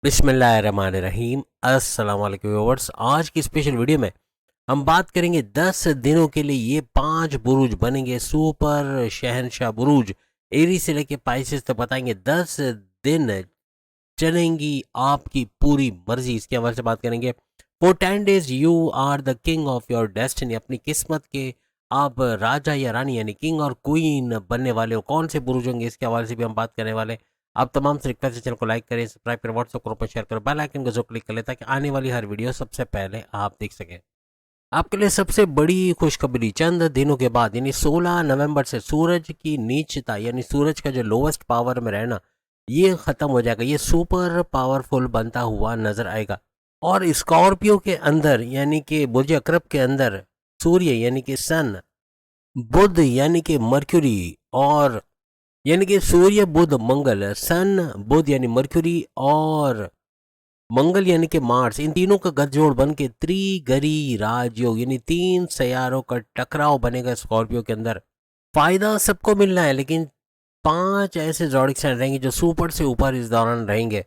बिस्मिल्लाहिर्रहमानिर्रहीम। अस्सलाम वालेकुम व्यूअर्स। आज की स्पेशल वीडियो में हम बात करेंगे 10 दिनों के लिए ये 5 बुरुज बनेंगे सुपर शहनशाह बुरुज। एरी से लेके पाइसेस तक बताएंगे 10 दिन चलेंगी आपकी पूरी मर्जी। इसके हवाले से बात करेंगे। For 10 days you are the king of your destiny. अपनी किस्मत के आप राजा या रानी यानी किंग और क्वीन बनने वाले हो। कौन से बुरुज होंगे इसके हवाले से भी हम बात करने वाले। आप तमाम से रिक्वेस्ट है, चैनल को लाइक करें, सब्सक्राइब करें, व्हाट्सएप ग्रुप पर शेयर करें, बेल आइकन को जो क्लिक कर लें ताकि आने वाली हर वीडियो सबसे पहले आप देख सकें। आपके लिए सबसे बड़ी खुशखबरी, चंद दिनों के बाद यानी 16 नवंबर से सूरज की नीचता यानी सूरज का जो लोवेस्ट पावर में रहना ये खत्म हो जाएगा। ये सुपर पावरफुल बनता हुआ नजर आएगा। और स्कॉर्पियो के अंदर यानी कि बुर्ज अकरब के अंदर सूर्य यानी कि सन, बुध यानी कि मर्क्यूरी, और यानी कि सूर्य बुध मंगल, सन बुध यानी मर्क्यूरी और मंगल यानी कि मार्स, इन तीनों का गठजोड़ बन के त्रिगरी राजयोग यानी 3 सैयारों का टकराव बनेगा स्कॉर्पियो के अंदर। फायदा सबको मिलना है, लेकिन 5 ऐसे जॉडिक साइन रहेंगे जो सुपर से ऊपर इस दौरान रहेंगे।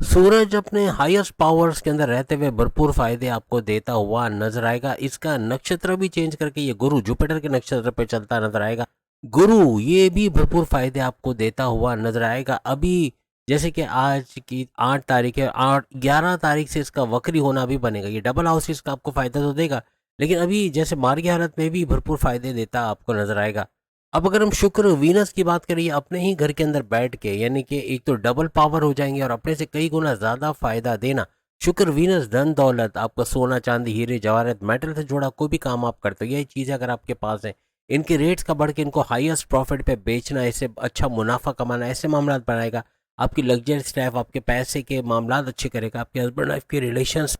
सूरज अपने हाईएस्ट पावर्स के अंदर रहते हुए भरपूर फायदे आपको देता हुआ नजर आएगा। इसका नक्षत्र भी चेंज करके ये गुरु जुपिटर के नक्षत्र पे चलता नजर आएगा। गुरु ये भी भरपूर फायदे आपको देता हुआ नजर आएगा। अभी जैसे कि आज की 8 तारीख है, 11 तारीख से इसका वक्री होना भी बनेगा। ये डबल हाउस इसका आपको फायदा तो देगा, लेकिन अभी जैसे मार्गी हालत में भी भरपूर फायदे देता आपको नजर आएगा। अब अगर हम शुक्र वीनस की बात करें, अपने ही घर के अंदर बैठ के यानी कि एक तो डबल पावर हो जाएंगे और अपने से कई गुना ज्यादा फायदा देना। शुक्र वीनस धन दौलत, आपका सोना चांदी हीरे जवाहरात मेटल से जुड़ा कोई भी काम आप करते हो, ये चीज़ें अगर आपके पास है, इनके रेट्स का बढ़ के इनको हाईएस्ट प्रॉफिट पे बेचना, इससे अच्छा मुनाफा कमाना, ऐसे मामला बनाएगा। आपकी लग्जरी लाइफ, आपके पैसे के मामला अच्छे करेगा, आपके हस्बैंड वाइफ के रिलेशंस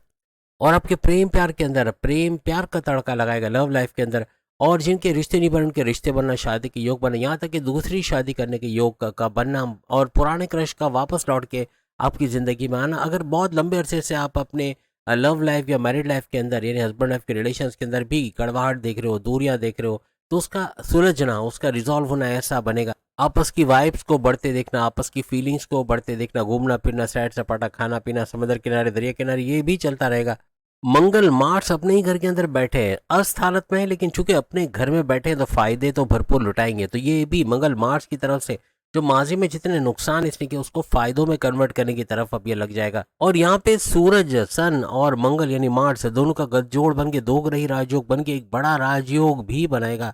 और आपके प्रेम प्यार के अंदर प्रेम प्यार का तड़का लगाएगा लव लाइफ के अंदर। और जिनके रिश्ते नहीं बने उनके रिश्ते बनना, शादी के योग बनना, यहाँ तक कि दूसरी शादी करने के योग का बनना और पुराने क्रश का वापस लौट के आपकी ज़िंदगी में आना। अगर बहुत लंबे अरसे से आप अपने लव लाइफ या मैरिड लाइफ के अंदर यानी हस्बैंड वाइफ के रिलेशंस के अंदर भी कड़वाहट देख रहे हो, दूरियां देख रहे हो, तो उसका सुलझना, उसका रिजॉल्व होना ऐसा बनेगा। आपस की वाइब्स को बढ़ते देखना, आपस की फीलिंग्स को बढ़ते देखना, घूमना फिरना, सैर सपाटा, खाना पीना, समुद्र किनारे दरिया किनारे, ये भी चलता रहेगा। मंगल मार्स अपने ही घर के अंदर बैठे हैं, अस्त हालत में है, लेकिन चूंकि अपने घर में बैठे हैं तो फायदे तो भरपूर लुटाएंगे। तो ये भी मंगल मार्स की तरफ से जो माजी में जितने नुकसान इसने किए उसको फायदों में कन्वर्ट करने की तरफ अब ये लग जाएगा। और यहाँ पे सूरज, सन और मंगल यानी मार्स दोनों का गठजोड़ बन के दो ग्रही राजयोग बन के एक बड़ा राजयोग भी बनाएगा।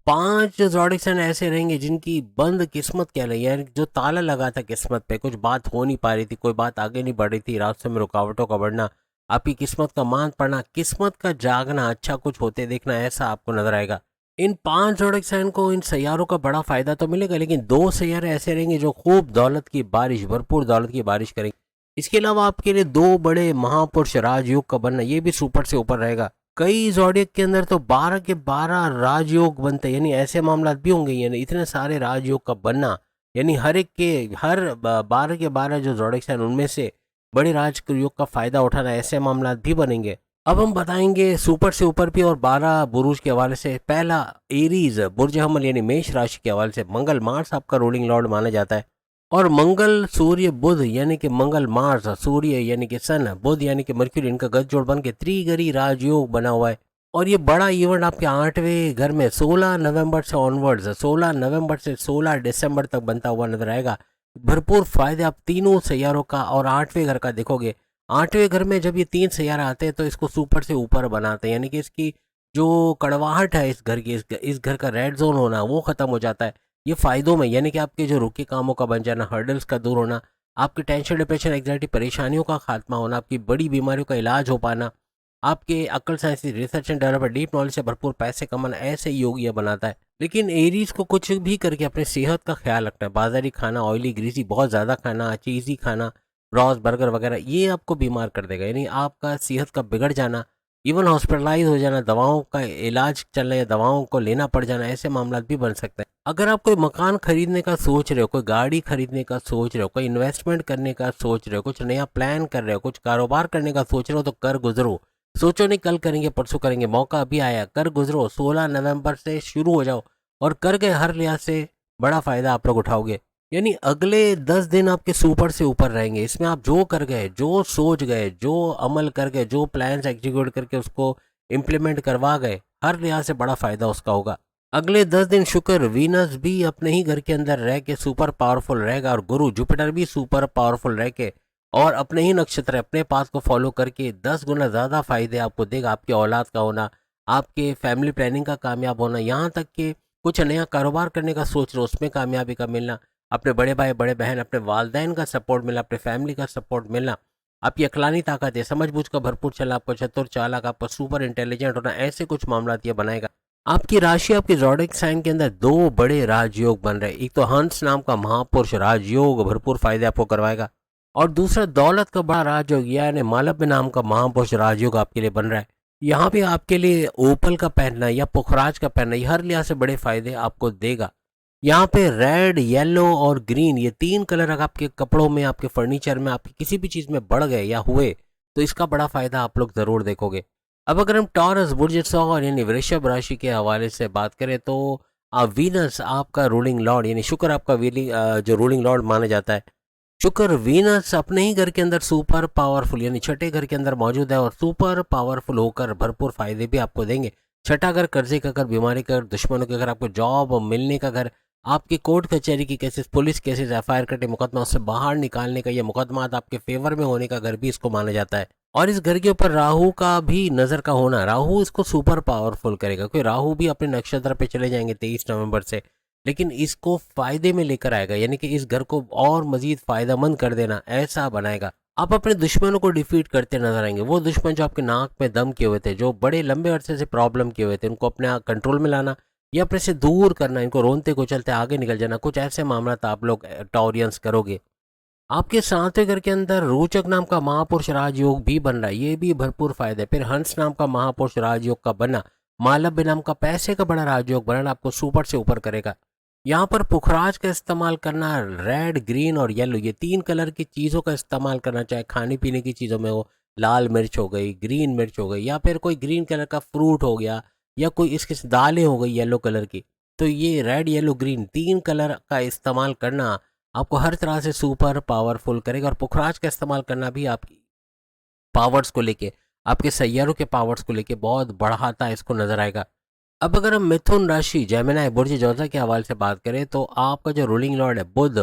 5 जोडिक सन ऐसे रहेंगे जिनकी बंद किस्मत कह रही है, जो ताला लगा था किस्मत पे, कुछ बात हो नहीं पा रही थी, कोई बात आगे नहीं बढ़ रही थी, रास्तों में रुकावटों का बढ़ना, आपकी किस्मत का मान पड़ना, किस्मत का जागना, अच्छा कुछ होते देखना, ऐसा आपको नजर आएगा। इन 5 जोडिक साइन को, इन सैयारों का बड़ा फायदा तो मिलेगा, लेकिन 2 सैयारे ऐसे रहेंगे जो खूब दौलत की बारिश, भरपूर दौलत की बारिश करेंगे। इसके अलावा आपके लिए 2 बड़े महापुरुष राजयोग का बनना, ये भी सुपर से ऊपर रहेगा। कई जोडियक के अंदर तो 12 के 12 राजयोग बनते हैं, यानी ऐसे मामला भी होंगे, यानी इतने सारे राजयोग का बनना, यानी हर एक के हर 12 के 12 जो जोडिक साइन उनमें से बड़े राजयोग का फायदा उठाना, ऐसे मामला भी बनेंगे। अब हम बताएंगे सुपर से ऊपर भी और 12 बुरुज के हवाले से। पहला एरीज बुर्ज हमल यानी मेष राशि के हवाले से मंगल मार्स आपका रूलिंग लॉर्ड माना जाता है। और मंगल सूर्य बुध यानी कि मंगल मार्स, सूर्य यानी कि सन, बुध यानी कि मर्क्यूरी, इनका गठजोड़ बन के त्रिगरी राजयोग बना हुआ है। और ये बड़ा इवेंट आपके 8वें घर में 16 नवंबर से ऑनवर्ड्स, 16 नवंबर से 16 दिसंबर तक बनता हुआ नजर आएगा। भरपूर फायदे आप तीनों सैयारों का और 8वें घर का देखोगे। 8वें घर में जब ये 3 सैयारा आते हैं तो इसको सुपर से ऊपर बनाते हैं, यानी कि इसकी जो कड़वाहट है इस घर की, इस घर का रेड जोन होना वो खत्म हो जाता है। ये फायदों में, यानी कि आपके जो रुके कामों का बन जाना, हर्डल्स का दूर होना, आपके टेंशन डिप्रेशन एंग्जाइटी परेशानियों का खात्मा होना, आपकी बड़ी बीमारियों का इलाज हो पाना, आपके अक्ल science research and development deep knowledge से भरपूर पैसे कमाना, ऐसे योग ये बनाता है। लेकिन एरीज को कुछ भी करके अपने सेहत का ख्याल रखना है। बाजारी खाना, ऑयली ग्रीसी बहुत ज़्यादा खाना, चीज़ी खाना, ब्रॉस बर्गर वगैरह, ये आपको बीमार कर देगा, यानी आपका सेहत का बिगड़ जाना, इवन हॉस्पिटलाइज हो जाना, दवाओं का इलाज चलना या दवाओं को लेना पड़ जाना, ऐसे मामला भी बन सकते हैं। अगर आप कोई मकान खरीदने का सोच रहे हो, कोई गाड़ी खरीदने का सोच रहे हो, कोई इन्वेस्टमेंट करने का सोच रहे हो, कुछ नया प्लान कर रहे हो, कुछ कारोबार करने का सोच रहे हो, तो कर गुजरो। सोचो नहीं कल करेंगे परसों करेंगे, मौका अभी आया, कर गुजरो। 16 नवंबर से शुरू हो जाओ और कर गए हर लिहाज से बड़ा फायदा आप लोग उठाओगे। यानी अगले 10 दिन आपके सुपर से ऊपर रहेंगे। इसमें आप जो कर गए, जो सोच गए, जो अमल कर गए, जो प्लान्स एग्जीक्यूट करके उसको इम्प्लीमेंट करवा गए, हर लिहाज से बड़ा फ़ायदा उसका होगा। अगले 10 दिन शुक्र, वीनस भी अपने ही घर के अंदर रह के सुपर पावरफुल रहेगा और गुरु जुपिटर भी सुपर पावरफुल रह के और अपने ही नक्षत्र, अपने पाथ को फॉलो करके 10 गुना ज़्यादा फ़ायदे आपको देगा। आपके औलाद का होना, आपके फैमिली प्लानिंग का कामयाब होना, यहाँ तक कि कुछ नया कारोबार करने का सोच रहे हो उसमें कामयाबी का मिलना, अपने बड़े भाई बड़े बहन अपने वालदेन का सपोर्ट मिलना, अपने फैमिली का सपोर्ट मिलना, आपकी अकलानी ताकत है, समझ-बूझ का भरपूर चलना, आपको चतुर चालाक, आपको सुपर इंटेलिजेंट होना, ऐसे कुछ मामलात ये बनाएगा। आपकी राशि, आपके ज़ोडिएक साइन के अंदर 2 बड़े राजयोग बन रहे हैं। एक तो हंस नाम का महापुरुष राजयोग भरपूर फायदे आपको करवाएगा और दूसरा दौलत का बड़ा राजयोग यानी मालव्य नाम का महापुरुष राजयोग आपके लिए बन रहा है। यहाँ पे आपके लिए ओपल का पहनना या पुखराज का पहनना ये हर लिहाज से बड़े फायदे आपको देगा। यहाँ पे रेड, येलो और ग्रीन ये 3 कलर अगर आपके कपड़ों में, आपके फर्नीचर में, आपकी किसी भी चीज़ में बढ़ गए या हुए तो इसका बड़ा फायदा आप लोग ज़रूर देखोगे। अब अगर हम टॉरस बुर्ज सौर यानी वृषभ राशि के हवाले से बात करें तो वीनस आपका रूलिंग लॉर्ड यानी शुक्र आपका जो रूलिंग लॉर्ड माना जाता है, शुक्र वीनस अपने ही घर के अंदर सुपर पावरफुल यानी छठे घर के अंदर मौजूद है और सुपर पावरफुल होकर भरपूर फायदे भी आपको देंगे। छठा घर कर्जे का घर, बीमारी का घर, दुश्मनों के घर, आपको जॉब मिलने का घर, आपके कोर्ट कचहरी की केसेस, पुलिस केसेस, एफआईआर कटे मुकदमा उससे बाहर निकालने का, यह मुकदमा आपके फेवर में होने का घर भी इसको माना जाता है। और इस घर के ऊपर राहु का भी नजर का होना, राहु इसको सुपर पावरफुल करेगा क्योंकि राहु भी अपने नक्षत्र पे चले जाएंगे 23 नवंबर से, लेकिन इसको फायदे में लेकर आएगा यानी कि इस घर को और मजीद फायदेमंद कर देना ऐसा बनाएगा। आप अपने दुश्मनों को डिफीट करते नजर आएंगे। वो दुश्मन जो आपके नाक में दम किए हुए थे, जो बड़े लंबे अरसे से प्रॉब्लम किए हुए थे, उनको अपने कंट्रोल में लाना या अपने से दूर करना, इनको रोनते को चलते आगे निकल जाना, कुछ ऐसे मामला आप लोग टॉरियंस करोगे। आपके 7वें घर के अंदर रोचक नाम का महापुरुष राजयोग भी बन रहा है, ये भी भरपूर फायदा है। फिर हंस नाम का महापुरुष राजयोग का बना, मालव्य नाम का पैसे का बड़ा राजयोग बनना आपको सुपर से ऊपर करेगा। यहाँ पर पुखराज का इस्तेमाल करना, रेड, ग्रीन और येलो ये 3 कलर की चीज़ों का इस्तेमाल करना, चाहे खाने पीने की चीज़ों में हो, लाल मिर्च हो गई, ग्रीन मिर्च हो गई या फिर कोई ग्रीन कलर का फ्रूट हो गया या कोई इसकी दालें हो गई येलो कलर की, तो ये रेड, येलो, ग्रीन 3 कलर का इस्तेमाल करना आपको हर तरह से सुपर पावरफुल करेगा और पुखराज का इस्तेमाल करना भी आपकी पावर्स को लेके, आपके सैयारों के पावर्स को लेके बहुत बढ़ाता है, इसको नजर आएगा। अब अगर हम मिथुन राशि जेमिनी बुर्ज जोधा के हवाले से बात करें तो आपका जो रूलिंग लॉर्ड है बुध,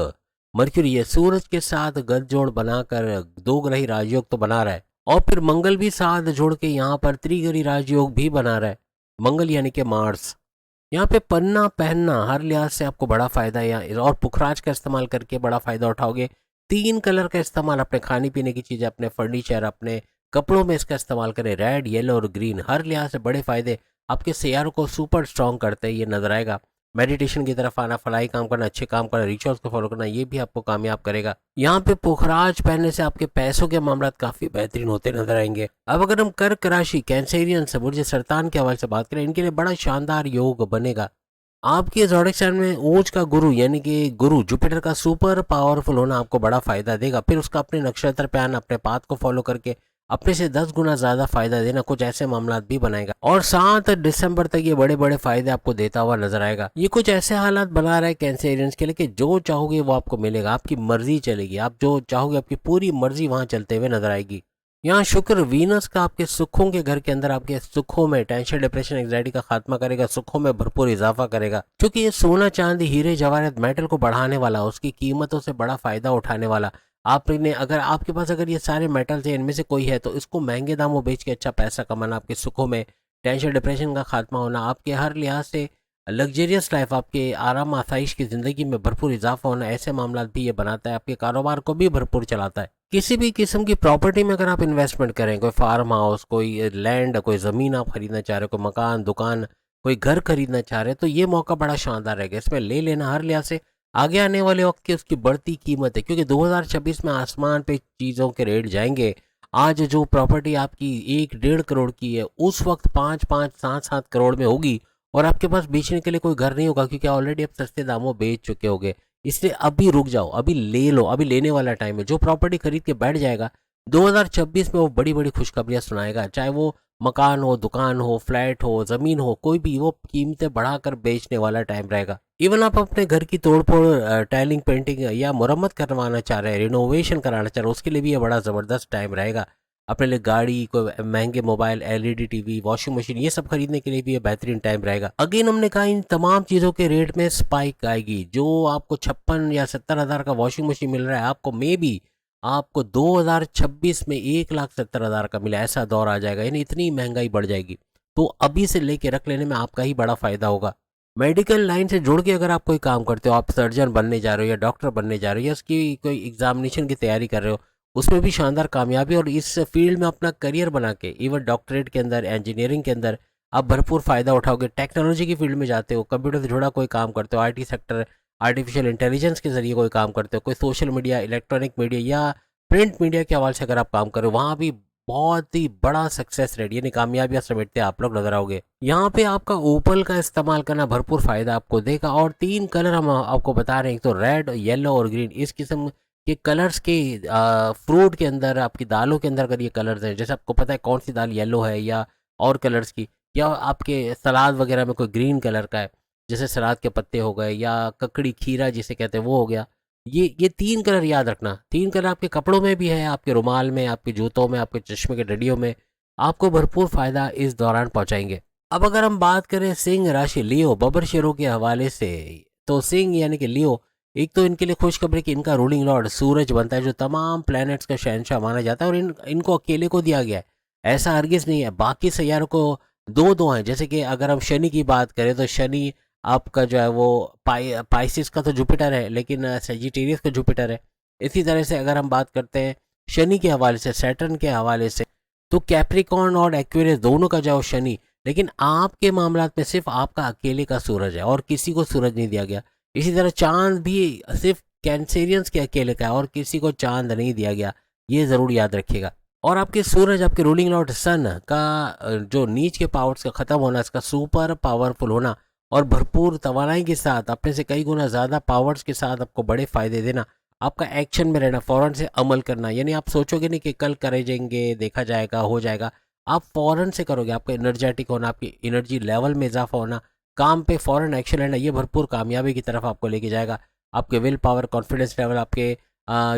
मर्क्यूरी ये सूरज के साथ गठजोड़ बनाकर 2 ग्रही राजयोग तो बना रहा है और फिर मंगल भी साथ जोड़ के यहाँ पर त्रिग्रही राजयोग भी बना रहा है। मंगल यानी कि मार्स, यहाँ पे पन्ना पहनना हर लिहाज से आपको बड़ा फायदा है और पुखराज का इस्तेमाल करके बड़ा फायदा उठाओगे। 3 कलर का इस्तेमाल अपने खाने पीने की चीज़ें, अपने फर्नीचर, अपने कपड़ों में इसका इस्तेमाल करें, रेड, येलो और ग्रीन हर लिहाज से बड़े फायदे आपके सैयारों को सुपर स्ट्रॉन्ग करते हैं, ये नजर आएगा। मेडिटेशन की तरफ आना, फलाई काम करना, अच्छे काम करना, रिचुअल्स को फॉलो करना, ये भी आपको कामयाब करेगा। यहाँ पे पुखराज पहनने से आपके पैसों के मामला काफी बेहतरीन होते नजर आएंगे। अब अगर हम कर्क राशि कैंसेरियन बुर्ज सरतान के हवाले से बात करें, इनके लिए बड़ा शानदार योग बनेगा। आपके ज़ोडिएक साइन में ऊंच का गुरु यानी कि गुरु जुपिटर का सुपर पावरफुल होना आपको बड़ा फायदा देगा। फिर उसका अपने नक्षत्र पे आना, अपने पाथ को फॉलो करके अपने से 10 गुना ज़्यादा फायदा देना, कुछ ऐसे मामला भी बनाएगा और 7 दिसंबर तक ये बड़े बड़े फायदे आपको देता हुआ नजर आएगा। ये कुछ ऐसे हालात बना रहा है कैंसेरियंस के लिए कि जो चाहोगे वो आपको मिलेगा, आपकी मर्जी चलेगी, आप जो चाहोगे आपकी पूरी मर्जी वहां चलते हुए नजर आएगी। यहाँ शुक्र वीनस का आपके सुखों के घर के अंदर आपके सुखों में टेंशन, डिप्रेशन, एंग्जाइटी का खात्मा करेगा, सुखों में भरपूर इजाफा करेगा क्योंकि ये सोना, चांदी, हीरे, जवाहरात, मेटल को बढ़ाने वाला, उसकी कीमतों से बड़ा फायदा उठाने वाला। आपने अगर आपके पास अगर ये सारे मेटल्स हैं, इनमें से कोई है तो इसको महंगे दामों बेच के अच्छा पैसा कमाना, आपके सुखों में टेंशन, डिप्रेशन का खात्मा होना, आपके हर लिहाज से लग्जरियस लाइफ, आपके आराम आसाइश की ज़िंदगी में भरपूर इजाफा होना, ऐसे मामला भी ये बनाता है। आपके कारोबार को भी भरपूर चलाता है। किसी भी किस्म की प्रॉपर्टी में अगर आप इन्वेस्टमेंट करें, कोई फार्म हाउस, कोई लैंड, कोई ज़मीन आप खरीदना चाह रहे हो, कोई मकान, दुकान, कोई घर खरीदना चाह रहे हैं तो ये मौका बड़ा शानदार रहेगा। इसमें ले लेना हर लिहाज से आगे आने वाले वक्त की उसकी बढ़ती कीमत है क्योंकि 2026 में आसमान पे चीज़ों के रेट जाएंगे। आज जो प्रॉपर्टी आपकी 1-1.5 करोड़ की है उस वक्त 5-5, 7-7 करोड़ में होगी और आपके पास बेचने के लिए कोई घर नहीं होगा क्योंकि ऑलरेडी आप सस्ते दामों बेच चुके होगे। इसलिए अभी रुक जाओ, अभी ले लो, अभी लेने वाला टाइम है। जो प्रॉपर्टी खरीद के बैठ जाएगा 2026 में वो बड़ी बड़ी खुशखबरियां सुनाएगा, चाहे वो मकान हो, दुकान हो, फ्लैट हो, ज़मीन हो, कोई भी वो कीमतें बढ़ाकर बेचने वाला टाइम रहेगा। इवन आप अपने घर की तोड़-फोड़ टाइलिंग, पेंटिंग या मरम्मत करवाना चाह रहे हैं, रिनोवेशन कराना चाह रहे हैं, उसके लिए भी ये बड़ा ज़बरदस्त टाइम रहेगा। अपने लिए गाड़ी, कोई महँगे mobile, LED TV, washing machine ये सब खरीदने के लिए भी ये बेहतरीन टाइम रहेगा। अगेन हमने कहा इन तमाम चीज़ों के रेट में स्पाइक आएगी। जो आपको 56 या 70,000 का वॉशिंग मशीन मिल रहा है, आपको मेबी आपको 2026 में 1,70,000 का मिला, ऐसा दौर आ जाएगा, यानी इतनी महंगाई बढ़ जाएगी। तो अभी से लेके रख लेने में आपका ही बड़ा फ़ायदा होगा। मेडिकल लाइन से जुड़ के अगर आप कोई काम करते हो, आप सर्जन बनने जा रहे हो या डॉक्टर बनने जा रहे हो या उसकी कोई एग्जामिनेशन की तैयारी कर रहे हो, उसमें भी शानदार कामयाबी और इस फील्ड में अपना करियर बना के इवन डॉक्टरेट के अंदर, इंजीनियरिंग के अंदर आप भरपूर फ़ायदा उठाओगे। टेक्नोलॉजी की फील्ड में जाते हो, कंप्यूटर से जुड़ा कोई काम करते हो, आईटी सेक्टर, आर्टिफिशियल इंटेलिजेंस के ज़रिए कोई काम करते हो, कोई सोशल मीडिया, इलेक्ट्रॉनिक मीडिया या प्रिंट मीडिया के हवाले से अगर आप काम कर रहे हो, वहाँ भी बहुत ही बड़ा सक्सेस रेट यानी कामयाबियां समेटते आप लोग नजर आओगे। यहाँ पे आपका ओपल का इस्तेमाल करना भरपूर फायदा आपको देगा। और 3 कलर हम आपको बता रहे हैं, एक तो रेड, येलो और ग्रीन। इस किस्म के कलर्स के फ्रूट के अंदर, आपकी दालों के अंदर अगर ये कलर्स हैं, जैसे आपको पता है कौन सी दाल येलो है या और कलर्स की, या आपके सलाद वगैरह में कोई ग्रीन कलर का है, जैसे सलाद के पत्ते हो गए या ककड़ी खीरा जिसे कहते हैं वो हो गया। ये 3 कलर याद रखना। 3 कलर आपके कपड़ों में भी है, आपके रुमाल में, आपके जूतों में, आपके चश्मे के डंडियों में, आपको भरपूर फ़ायदा इस दौरान पहुँचाएँगे। अब अगर हम बात करें सिंह राशि लियो बबर शेरों के हवाले से, तो सिंह यानी कि लियो, एक तो इनके लिए खुशखबरी कि इनका रूलिंग लॉर्ड सूरज बनता है, जो तमाम प्लैनेट्स का शहंशाह माना जाता है, और इनको अकेले को दिया गया है, ऐसा हरगिज़ नहीं है। बाकी सैयारों को 2-2 हैं, जैसे कि अगर हम शनि की बात करें तो शनि आपका जो है वो पाइसिस का तो जुपिटर है, लेकिन सेजिटेरियस का जुपिटर है। इसी तरह से अगर हम बात करते हैं शनि के हवाले से, सैटर्न के हवाले से, तो कैप्रिकॉर्न और एक्वेरियस दोनों का जो शनि, लेकिन आपके मामलात में सिर्फ आपका अकेले का सूरज है और किसी को सूरज नहीं दिया गया। इसी तरह चांद भी सिर्फ कैंसेरियंस के अकेले का है और किसी को चांद नहीं दिया गया, ये ज़रूर याद रखिएगा। और आपके सूरज, आपके रूलिंग लॉर्ड सन का जो नीच के पावर्स का ख़त्म होना, इसका सुपर पावरफुल होना और भरपूर तवानाई के साथ अपने से कई गुना ज़्यादा पावर्स के साथ आपको बड़े फ़ायदे देना, आपका एक्शन में रहना, फ़ौरन से अमल करना, यानी आप सोचोगे नहीं कि कल करे जाएंगे, देखा जाएगा, हो जाएगा, आप फ़ौरन से करोगे। आपका एनर्जेटिक होना, आपकी एनर्जी लेवल में इजाफा होना, काम पे फ़ौरन एक्शन लेना, ये भरपूर कामयाबी की तरफ आपको लेके जाएगा। आपके विल पावर, कॉन्फिडेंस लेवल, आपके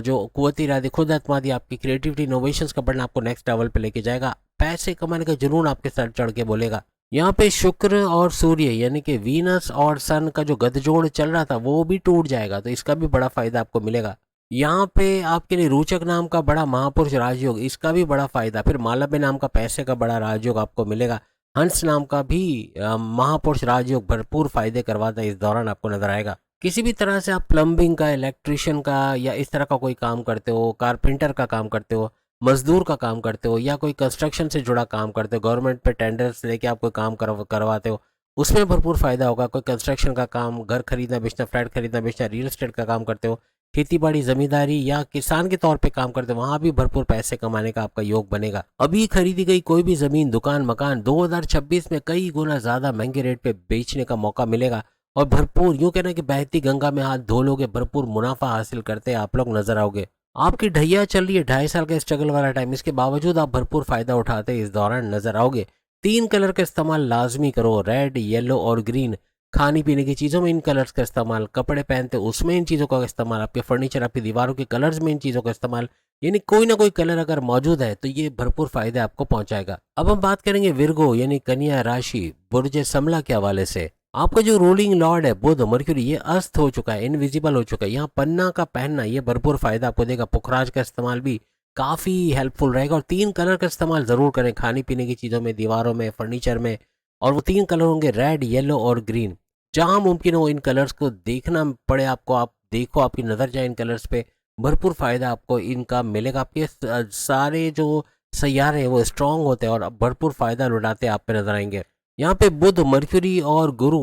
जो कुव्वत इरादे, खुद एतमादी, आपकी क्रिएटिविटी, इनोवेशंस का बढ़ना आपको नेक्स्ट लेवल पे लेके जाएगा। पैसे कमाने का जुनून आपके सर चढ़ के बोलेगा। यहाँ पे शुक्र और सूर्य यानी कि वीनस और सन का जो गठजोड़ चल रहा था वो भी टूट जाएगा, तो इसका भी बड़ा फायदा आपको मिलेगा। यहाँ पे आपके लिए रोचक नाम का बड़ा महापुरुष राजयोग, इसका भी बड़ा फायदा। फिर मालव्य नाम का पैसे का बड़ा राजयोग आपको मिलेगा। हंस नाम का भी महापुरुष राजयोग भरपूर फायदे करवाता है, इस दौरान आपको नजर आएगा। किसी भी तरह से आप प्लम्बिंग का, इलेक्ट्रिशियन का या इस तरह का कोई काम करते हो, कारपेंटर का काम करते हो, मजदूर का काम करते हो या कोई कंस्ट्रक्शन से जुड़ा काम करते हो, गवर्नमेंट पे टेंडर्स लेके आप कोई काम करवाते हो, उसमें भरपूर फायदा होगा। कोई कंस्ट्रक्शन का काम, घर खरीदना बेचना, फ्लैट खरीदना बेचना, रियल एस्टेट का काम करते हो, खेती बाड़ी, जमींदारी या किसान के तौर पे काम करते हो, वहां भी भरपूर पैसे कमाने का आपका योग बनेगा। अभी खरीदी गई कोई भी जमीन, दुकान, मकान 2026 में कई गुना ज्यादा महंगे रेट पे बेचने का मौका मिलेगा और भरपूर, यूं कहना कि बहती गंगा में हाथ धो लोगे, भरपूर मुनाफा हासिल करते आप लोग नजर आओगे। आपकी ढैया चल रही है, 2.5 साल का स्ट्रगल वाला टाइम, इसके बावजूद आप भरपूर फायदा उठाते इस दौरान नजर आओगे। 3 कलर का इस्तेमाल लाजमी करो, रेड, येलो और ग्रीन। खाने पीने की चीज़ों में इन कलर्स का इस्तेमाल, कपड़े पहनते उसमें इन चीज़ों का इस्तेमाल, आपके फर्नीचर, आपकी दीवारों के कलर्स में इन चीज़ों का इस्तेमाल, यानी कोई ना कोई कलर अगर मौजूद है तो ये भरपूर फायदे आपको पहुंचाएगा। अब हम बात करेंगे विर्गो यानी कन्या राशि, बुर्ज समला के हवाले से। आपका जो रूलिंग लॉर्ड है बुध, मर्क्यूरी, ये अस्त हो चुका है, इनविजिबल हो चुका है। यहाँ पन्ना का पहनना ये भरपूर फायदा आपको देगा। पुखराज का इस्तेमाल भी काफ़ी हेल्पफुल रहेगा और 3 कलर का इस्तेमाल ज़रूर करें खाने पीने की चीज़ों में, दीवारों में, फर्नीचर में। और वो 3 कलर होंगे रेड, येलो और ग्रीन। जहाँ मुमकिन हो इन कलर्स को देखना पड़े आपको, आप देखो, आपकी नज़र जाए इन कलर्स पे, भरपूर फायदा आपको इनका मिलेगा। आपके सारे जो सैयारे हैं वो स्ट्रांग होते हैं और भरपूर फायदा लुटाते आप पे नजर आएंगे। यहाँ पे बुध, मर्क्यूरी और गुरु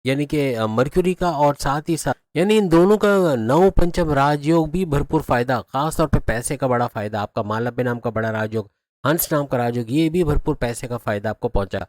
यानी कि मर्क्यूरी का और साथ ही साथ यानी इन दोनों का नव पंचम राजयोग भी भरपूर फायदा, खास तौर पे पैसे का बड़ा फायदा। आपका मालव्य नाम का बड़ा राजयोग, हंस नाम का राजयोग, ये भी भरपूर पैसे का फायदा आपको पहुंचा।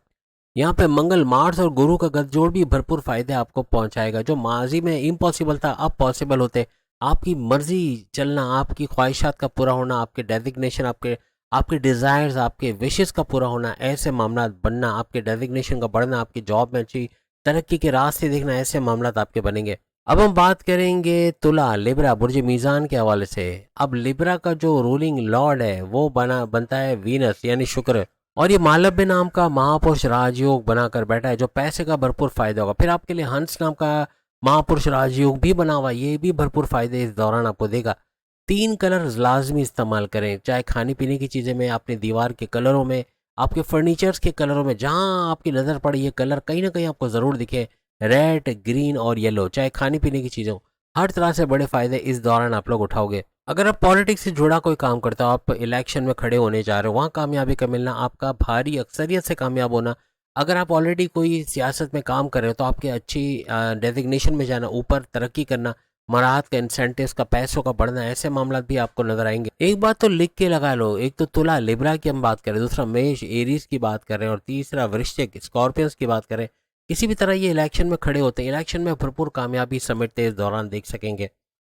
यहाँ पे मंगल, मार्स और गुरु का गठजोड़ भी भरपूर फायदे आपको पहुंचाएगा। जो माजी में इम्पॉसिबल था अब पॉसिबल होते। आपकी मर्जी चलना, आपकी ख्वाहिशात का पूरा होना, आपके डेजिग्नेशन, आपके आपके डिज़ायर्स, आपके विशेस का पूरा होना, ऐसे मामला बनना, आपके डेजिग्नेशन का बढ़ना, आपकी जॉब में अच्छी तरक्की के रास्ते देखना, ऐसे मामला आपके बनेंगे। अब हम बात करेंगे तुला, लिब्रा, बुर्ज मीज़ान के हवाले से। अब लिब्रा का जो रूलिंग लॉर्ड है वो बनता है वीनस यानी शुक्र, और ये मालव्य नाम का महापुरुष राजयोग बनाकर बैठा है जो पैसे का भरपूर फायदा होगा। फिर आपके लिए हंस नाम का महापुरुष राजयोग भी बना हुआ, ये भी भरपूर फायदे इस दौरान आपको देगा। 3 कलर लाजमी इस्तेमाल करें, चाहे खाने पीने की चीज़ें में, अपने दीवार के कलरों में, आपके फर्नीचर्स के कलरों में, जहाँ आपकी नज़र पड़े ये कलर कहीं ना कहीं आपको ज़रूर दिखे, रेड, ग्रीन और येलो, चाहे खाने पीने की चीज़ों, हर तरह से बड़े फायदे इस दौरान आप लोग उठाओगे। अगर आप पॉलिटिक्स से जुड़ा कोई काम करते हो, आप इलेक्शन में खड़े होने जा रहे हो, वहाँ कामयाबी का मिलना, आपका भारी अक्सरियत से कामयाब होना। अगर आप ऑलरेडी कोई सियासत में काम कर रहे हो तो आपकी अच्छी डेजिग्नेशन में जाना, ऊपर तरक्की करना, मराहत का, इंसेंटिव्स का, पैसों का बढ़ना, ऐसे मामला भी आपको नजर आएंगे। एक बात तो लिख के लगा लो, एक तो तुला लिब्रा की हम बात करें, दूसरा मेष एरीज की बात कर रहे हैं, और तीसरा वृश्चिक स्कॉर्पियंस की बात करें। किसी भी तरह ये इलेक्शन में खड़े होते हैं, इलेक्शन में भरपूर कामयाबी समेटते इस दौरान देख सकेंगे,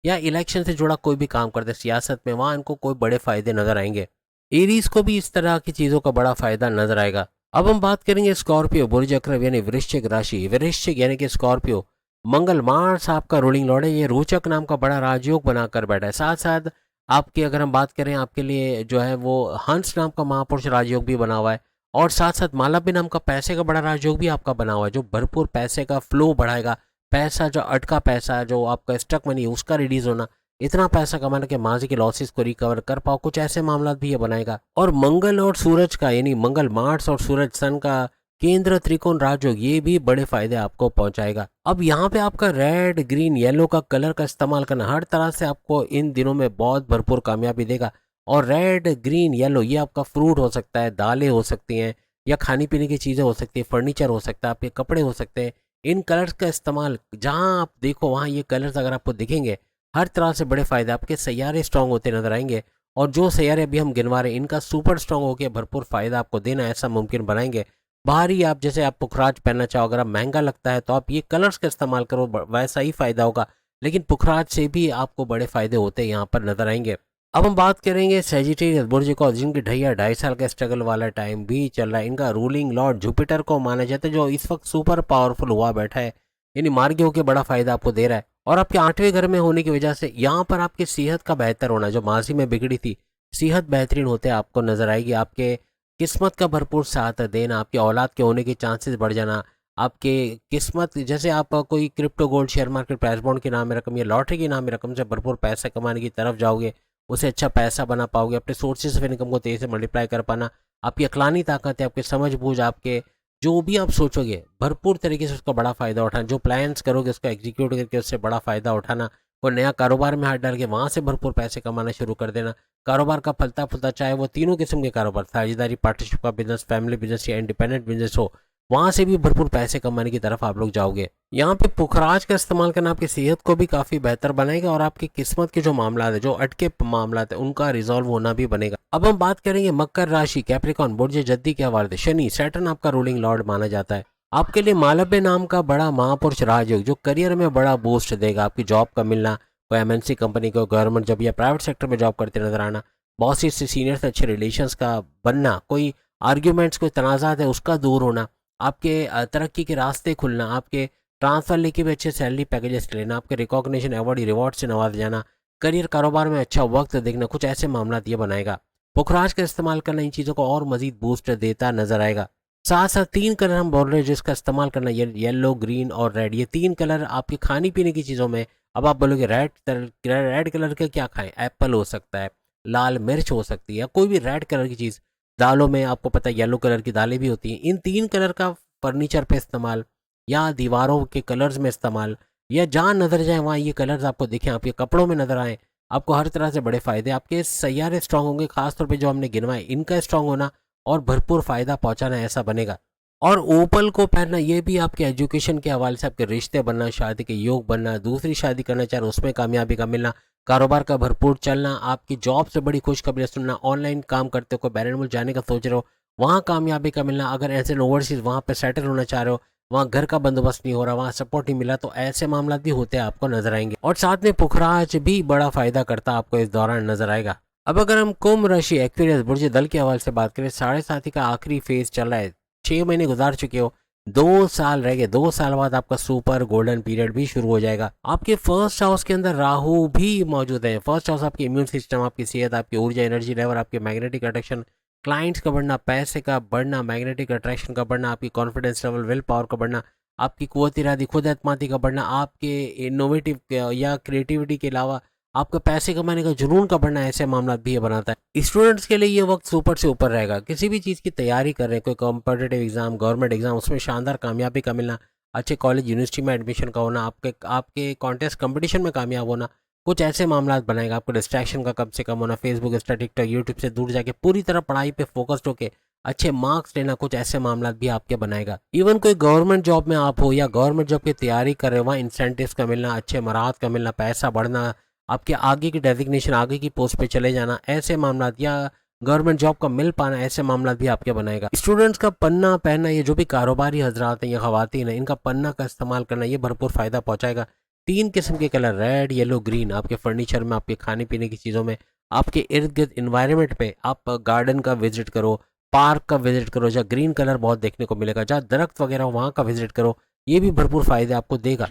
या इलेक्शन से जुड़ा कोई भी काम करते हैं सियासत में, वहाँ इनको कोई बड़े फायदे नजर आएंगे। एरीज को भी इस तरह की चीज़ों का बड़ा फायदा नजर आएगा। अब हम बात करेंगे स्कॉर्पियो, बुर्ज अक्रब यानी वृश्चिक राशि, वृश्चिक यानी कि स्कॉर्पियो। मंगल, मार्स आपका रूलिंग लॉर्ड है, ये रोचक नाम का बड़ा राजयोग बनाकर बैठा है। साथ साथ आपकी अगर हम बात करें, आपके लिए जो है वो हंस नाम का महापुरुष राजयोग भी बना हुआ है, और साथ साथ मालव्य नाम का पैसे का बड़ा राजयोग भी आपका बना हुआ है, जो भरपूर पैसे का फ्लो बढ़ाएगा। पैसा जो अटका पैसा, जो आपका स्टक मनी है, उसका रिलीज होना, इतना पैसा कमाना कि माजी के लॉसेस को रिकवर कर पाओ, कुछ ऐसे मामला भी ये बनाएगा। और मंगल और सूरज का, यानी मंगल, मार्स और सूरज, सन का केंद्र त्रिकोण राजयोग, ये भी बड़े फायदे आपको पहुंचाएगा। अब यहाँ पे आपका रेड, ग्रीन, येलो का कलर का इस्तेमाल करना हर तरह से आपको इन दिनों में बहुत भरपूर कामयाबी देगा। और रेड, ग्रीन, येलो ये आपका फ्रूट हो सकता है, दालें हो सकती हैं, या खाने पीने की चीज़ें हो सकती है, फर्नीचर हो सकता है, आपके कपड़े हो सकते हैं। इन कलर्स का इस्तेमाल जहाँ आप देखो वहाँ ये कलर्स अगर आपको दिखेंगे, हर तरह से बड़े फायदे, आपके सैयारे स्ट्रांग होते नजर आएंगे। और जो सैयारे अभी हम गिनवा रहे हैं, इनका सुपर स्ट्रांग होकर भरपूर फायदा आपको देना ऐसा मुमकिन बनाएंगे। बाहरी आप जैसे आप पुखराज पहनना चाहो, अगर आप महंगा लगता है तो आप ये कलर्स का इस्तेमाल करो, वैसा ही फायदा होगा। लेकिन पुखराज से भी आपको बड़े फायदे होते यहाँ पर नजर आएंगे। अब हम बात करेंगे सेजिटेरियस बुर्ज को, जिनकी ढैया 2.5 साल का स्ट्रगल वाला टाइम भी चल रहा है। इनका रूलिंग लॉर्ड जुपिटर को माना जाता है, जो इस वक्त सुपर पावरफुल हुआ बैठा है, यानी मार्गी होकर बड़ा फायदा आपको दे रहा है। और आपके 8वें घर में होने की वजह से यहाँ पर आपकी सेहत का बेहतर होना, जो माजी में बिगड़ी थी, सेहत बेहतरीन होते आपको नजर आएगी। आपके किस्मत का भरपूर साथ देना, आपके औलाद के होने के चांसेस बढ़ जाना, आपके किस्मत, जैसे आप कोई crypto, gold, share market, price bond की नाम रकम या लॉटरी की नाम रकम से भरपूर पैसा कमाने की तरफ जाओगे, उसे अच्छा पैसा बना पाओगे, अपने सोर्सेज ऑफ इनकम को तेज़ी से मल्टीप्लाई कर पाना, आपकी अकलानी ताकत है, आपके समझ बूझ, आपके जो भी आप सोचोगे भरपूर तरीके से उसका बड़ा फ़ायदा उठाना, जो प्लान्स करोगे उसका एग्जीक्यूट करके उससे बड़ा फ़ायदा उठाना, कोई नया कारोबार में हाथ डाल के वहाँ से भरपूर पैसे कमाना शुरू कर देना। कारोबार का फलता फूलता, चाहे वो तीनों किस्म के कारोबार, साझेदारी, पार्टनरशिप का बिजनेस, फैमिली बिजनेस या इंडिपेंडेंट बिजनेस हो, वहाँ से भी भरपूर पैसे कमाने की तरफ आप लोग जाओगे। यहाँ पे पुखराज का इस्तेमाल करना आपकी सेहत को भी काफ़ी बेहतर बनाएगा, और आपकी किस्मत के जो मामला है, जो अटके मामला है, उनका रिजॉल्व होना भी बनेगा। अब हम बात करेंगे मकर राशि, कैप्रिकॉन, बुर्ज जद्दी के हवाले से। शनि, सैटर्न आपका रूलिंग लॉर्ड माना जाता है। आपके लिए मालव्य नाम का बड़ा महापुरुष राजयोग, जो करियर में बड़ा बूस्ट देगा, आपकी जॉब का मिलना, कोई एमएनसी कंपनी को, गवर्नमेंट जॉब या प्राइवेट सेक्टर में जॉब करते नजर आना, बॉसेस से, सीनियर से अच्छे रिलेशंस का बनना, कोई आर्ग्यूमेंट्स, कोई तनाज़ात है उसका दूर होना, आपके तरक्की के रास्ते खुलना, आपके ट्रांसफ़र लेके भी अच्छे सैलरी पैकेजेस लेना, आपके रिकॉग्निशन, अवार्ड, रिवॉर्ड से नवाज जाना, करियर, कारोबार में अच्छा वक्त देखना, कुछ ऐसे मामला ये बनाएगा। पुखराज का इस्तेमाल करना इन चीज़ों को और मजीद बूस्ट देता नजर आएगा। साथ साथ 3 कलर हम बोल रहे हैं जिसका इस्तेमाल करना, येलो, ग्रीन और रेड, ये 3 कलर आपके खाने पीने की चीज़ों में। अब आप बोलोगे रेड कलर के क्या खाएं, एप्पल हो सकता है, लाल मिर्च हो सकती है, कोई भी रेड कलर की चीज़। दालों में आपको पता है येलो कलर की दालें भी होती हैं। इन 3 कलर का फर्नीचर पे इस्तेमाल, या दीवारों के कलर्स में इस्तेमाल, या जहाँ नजर जाए वहाँ ये कलर्स आपको दिखें, आपके कपड़ों में नजर आए, आपको हर तरह से बड़े फायदे। आपके सैयारे स्ट्रांग होंगे, खासतौर पे जो हमने गिनवाए, इनका स्ट्रांग होना और भरपूर फायदा पहुंचाना ऐसा बनेगा। और ओपल को पहनना ये भी आपके एजुकेशन के हवाले से, आपके रिश्ते बनना, शादी के योग बनना, दूसरी शादी करना चाह रहे उसमें कामयाबी का मिलना, कारोबार का भरपूर चलना, आपकी जॉब से बड़ी खुशखबरी सुनना, ऑनलाइन काम करते हो, कोई बैरन मुल्क जाने का सोच रहे हो, वहाँ कामयाबी का मिलना, अगर एज एन ओवरसीज वहाँ पे सेटल होना चाह रहे हो, वहाँ घर का बंदोबस्त नहीं हो रहा, वहाँ सपोर्ट नहीं मिला, तो ऐसे मामला भी होते हैं आपको नजर आएंगे। और साथ में पुखराज भी बड़ा फायदा करता आपको इस दौरान नजर आएगा। अब अगर हम कुंभ राशि एक्वेरियस बुर्ज दल के हवाले से बात करें, 7.5 का आखिरी फेज चल रहा है, 6 महीने गुजार चुके हो, 2 साल रह गए, 2 साल बाद आपका सुपर गोल्डन पीरियड भी शुरू हो जाएगा। आपके फर्स्ट हाउस के अंदर राहु भी मौजूद है। फर्स्ट हाउस आपकी इम्यून सिस्टम, आपकी सेहत, आपकी ऊर्जा, एनर्जी लेवल, आपके मैग्नेटिक अट्रैक्शन, क्लाइंट्स का बढ़ना, पैसे का बढ़ना, मैग्नेटिक अट्रैक्शन का बढ़ना, आपकी कॉन्फिडेंस लेवल, विल पावर का बढ़ना, आपकी कुव्वत इरादी, खुद एतमादी का बढ़ना, आपके इनोवेटिव या क्रिएटिविटी के अलावा आपका पैसे कमाने का जुनून का बढ़ना, ऐसे मामला भी ये बनाता है। स्टूडेंट्स के लिए ये वक्त सुपर से ऊपर रहेगा। किसी भी चीज़ की तैयारी कर रहे हैं, कोई कॉम्पिटेटिव एग्जाम, गवर्नमेंट एग्जाम, उसमें शानदार कामयाबी का मिलना, अच्छे कॉलेज यूनिवर्सिटी में एडमिशन का होना, आपके कॉन्टेस्ट कंपटीशन में कामयाब होना, कुछ ऐसे मामला बनाएगा। आपको डिस्ट्रैक्शन का कम से कम होना, फेसबुक, इंस्टा, टिकटॉक, यूट्यूब से दूर जाके पूरी तरह पढ़ाई पे फोकस्ड होकर अच्छे मार्क्स लेना, कुछ ऐसे मामला भी आपके बनाएगा। इवन कोई गवर्नमेंट जॉब में आप हो या गवर्नमेंट जॉब की तैयारी कर रहे हो, वहाँ इंसेंटिव्स का मिलना, अच्छे मराहत का मिलना, पैसा बढ़ना, आपके आगे की डेजिग्नेशन, आगे की पोस्ट पे चले जाना, ऐसे मामला या गवर्नमेंट जॉब का मिल पाना, ऐसे मामला भी आपके बनाएगा। स्टूडेंट्स का पन्ना पहनना, ये जो भी कारोबारी हजरात हैं या खवातीन हैं, इनका पन्ना का इस्तेमाल करना, ये भरपूर फायदा पहुंचाएगा। 3 किस्म के कलर, रेड, येलो, ग्रीन, आपके फर्नीचर में, आपके खाने पीने की चीज़ों में, आपके इर्द गिर्द इन्वायरमेंट पे, आप गार्डन का विजिट करो, पार्क का विजिट करो, जहाँ ग्रीन कलर बहुत देखने को मिलेगा, जहाँ दरख्त वगैरह वहाँ का विजिट करो, ये भी भरपूर फायदे आपको देगा।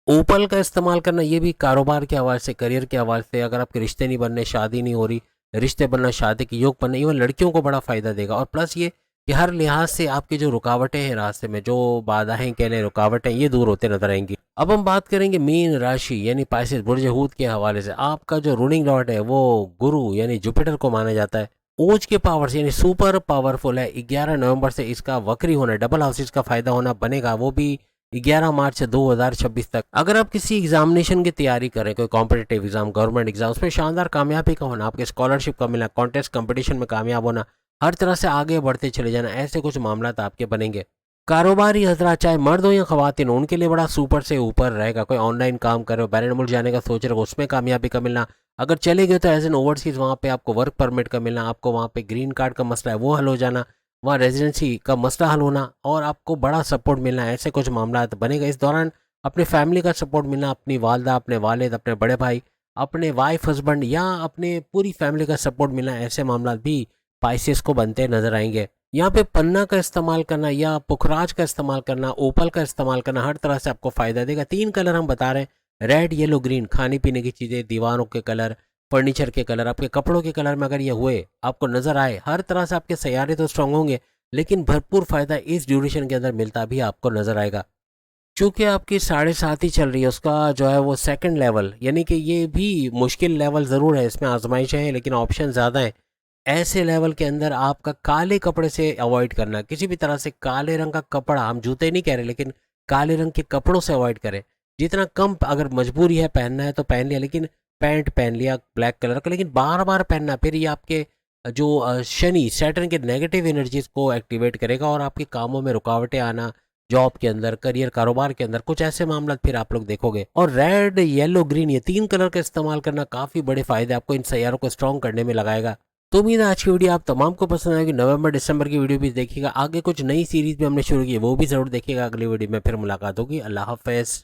ओपल का इस्तेमाल करना, ये भी कारोबार के हवाले से, करियर के हवाले से, अगर आपके रिश्ते नहीं बनने, शादी नहीं हो रही, रिश्ते बनना, शादी के योग बनना, इवन लड़कियों को बड़ा फ़ायदा देगा। और प्लस ये कि हर लिहाज से आपकी जो रुकावटें हैं रास्ते में, जो बाधाएं कह लें, रुकावटें, ये दूर होते नजर आएंगी। अब हम बात करेंगे मीन राशि यानी पाइसेस बुर्ज हूत के हवाले से। आपका जो रूलिंग लॉर्ड है वो गुरु यानी जुपिटर को माना जाता है। ओज के पावर्स यानी सुपर पावरफुल है। 11 नवंबर से इसका वक्री होना, डबल हाउसेज का फायदा होना बनेगा, वो भी 11 मार्च से 2026 तक। अगर आप किसी एग्जामिनेशन की तैयारी करें, कोई कॉम्पिटेटिव एग्जाम, गवर्नमेंट एग्जाम, उसमें शानदार कामयाबी का होना, आपके स्कॉलरशिप का मिलना, कॉन्टेस्ट कंपटीशन में कामयाब होना, हर तरह से आगे बढ़ते चले जाना, ऐसे कुछ मामला आपके बनेंगे। कारोबारी हजरात, चाहे मर्द हो या खवातीन, उनके लिए बड़ा सुपर से ऊपर रहेगा। कोई ऑनलाइन काम कर रहे हो, बैरन मुल्क जाने का सोच रहे हो, उसमें कामयाबी का मिलना, अगर चले गए तो एज एन ओवरसीज वहाँ पे आपको वर्क परमिट का मिलना, आपको वहाँ पे ग्रीन कार्ड का मसला है वो हल हो जाना, वहाँ रेजिडेंसी का मसला हल होना और आपको बड़ा सपोर्ट मिलना, ऐसे कुछ मामला बनेगा। इस दौरान अपने फैमिली का सपोर्ट मिलना, अपनी वालदा, अपने वालिद, अपने बड़े भाई, अपने वाइफ हस्बैंड या अपने पूरी फैमिली का सपोर्ट मिलना, ऐसे मामला भी पाइसेस को बनते नजर आएंगे। यहाँ पे पन्ना का इस्तेमाल करना या पुखराज का इस्तेमाल करना, ओपल का इस्तेमाल करना, हर तरह से आपको फायदा देगा। 3 कलर हम बता रहे हैं, रेड, येलो, ग्रीन, खाने पीने की चीज़ें, दीवारों के कलर, फर्नीचर के कलर, आपके कपड़ों के कलर में अगर ये हुए आपको नजर आए, हर तरह से आपके सैयारे तो स्ट्रांग होंगे, लेकिन भरपूर फायदा इस ड्यूरेशन के अंदर मिलता भी आपको नजर आएगा। चूंकि आपकी 7.5 ही चल रही है, उसका जो है वो सेकंड लेवल, यानी कि ये भी मुश्किल लेवल ज़रूर है, इसमें आजमाइशें हैं लेकिन ऑप्शन ज़्यादा हैं। ऐसे लेवल के अंदर आपका काले कपड़े से अवॉइड करना, किसी भी तरह से काले रंग का कपड़ा, हम जूते नहीं कह रहे लेकिन काले रंग के कपड़ों से अवॉइड करें। जितना कम, अगर मजबूरी है पहनना है तो पहन लिया, लेकिन पैंट पहन लिया ब्लैक कलर का, लेकिन बार बार पहनना फिर ये आपके जो शनि सैटर्न के नेगेटिव एनर्जीज को एक्टिवेट करेगा और आपके कामों में रुकावटें आना, जॉब के अंदर, करियर, कारोबार के अंदर, कुछ ऐसे मामला फिर आप लोग देखोगे। और रेड, येलो, ग्रीन, ये 3 कलर का इस्तेमाल करना काफ़ी बड़े फायदे आपको इन सैयारों को स्ट्रॉन्ग करने में लगाएगा। तो उम्मीद है आज की वीडियो आप तमाम को पसंद आएगी। नवंबर दिसंबर की वीडियो भी देखिएगा, आगे कुछ नई सीरीज भी हमने शुरू की, वो भी जरूर देखिएगा। अगली वीडियो में फिर मुलाकात होगी। अल्लाह हाफिज़।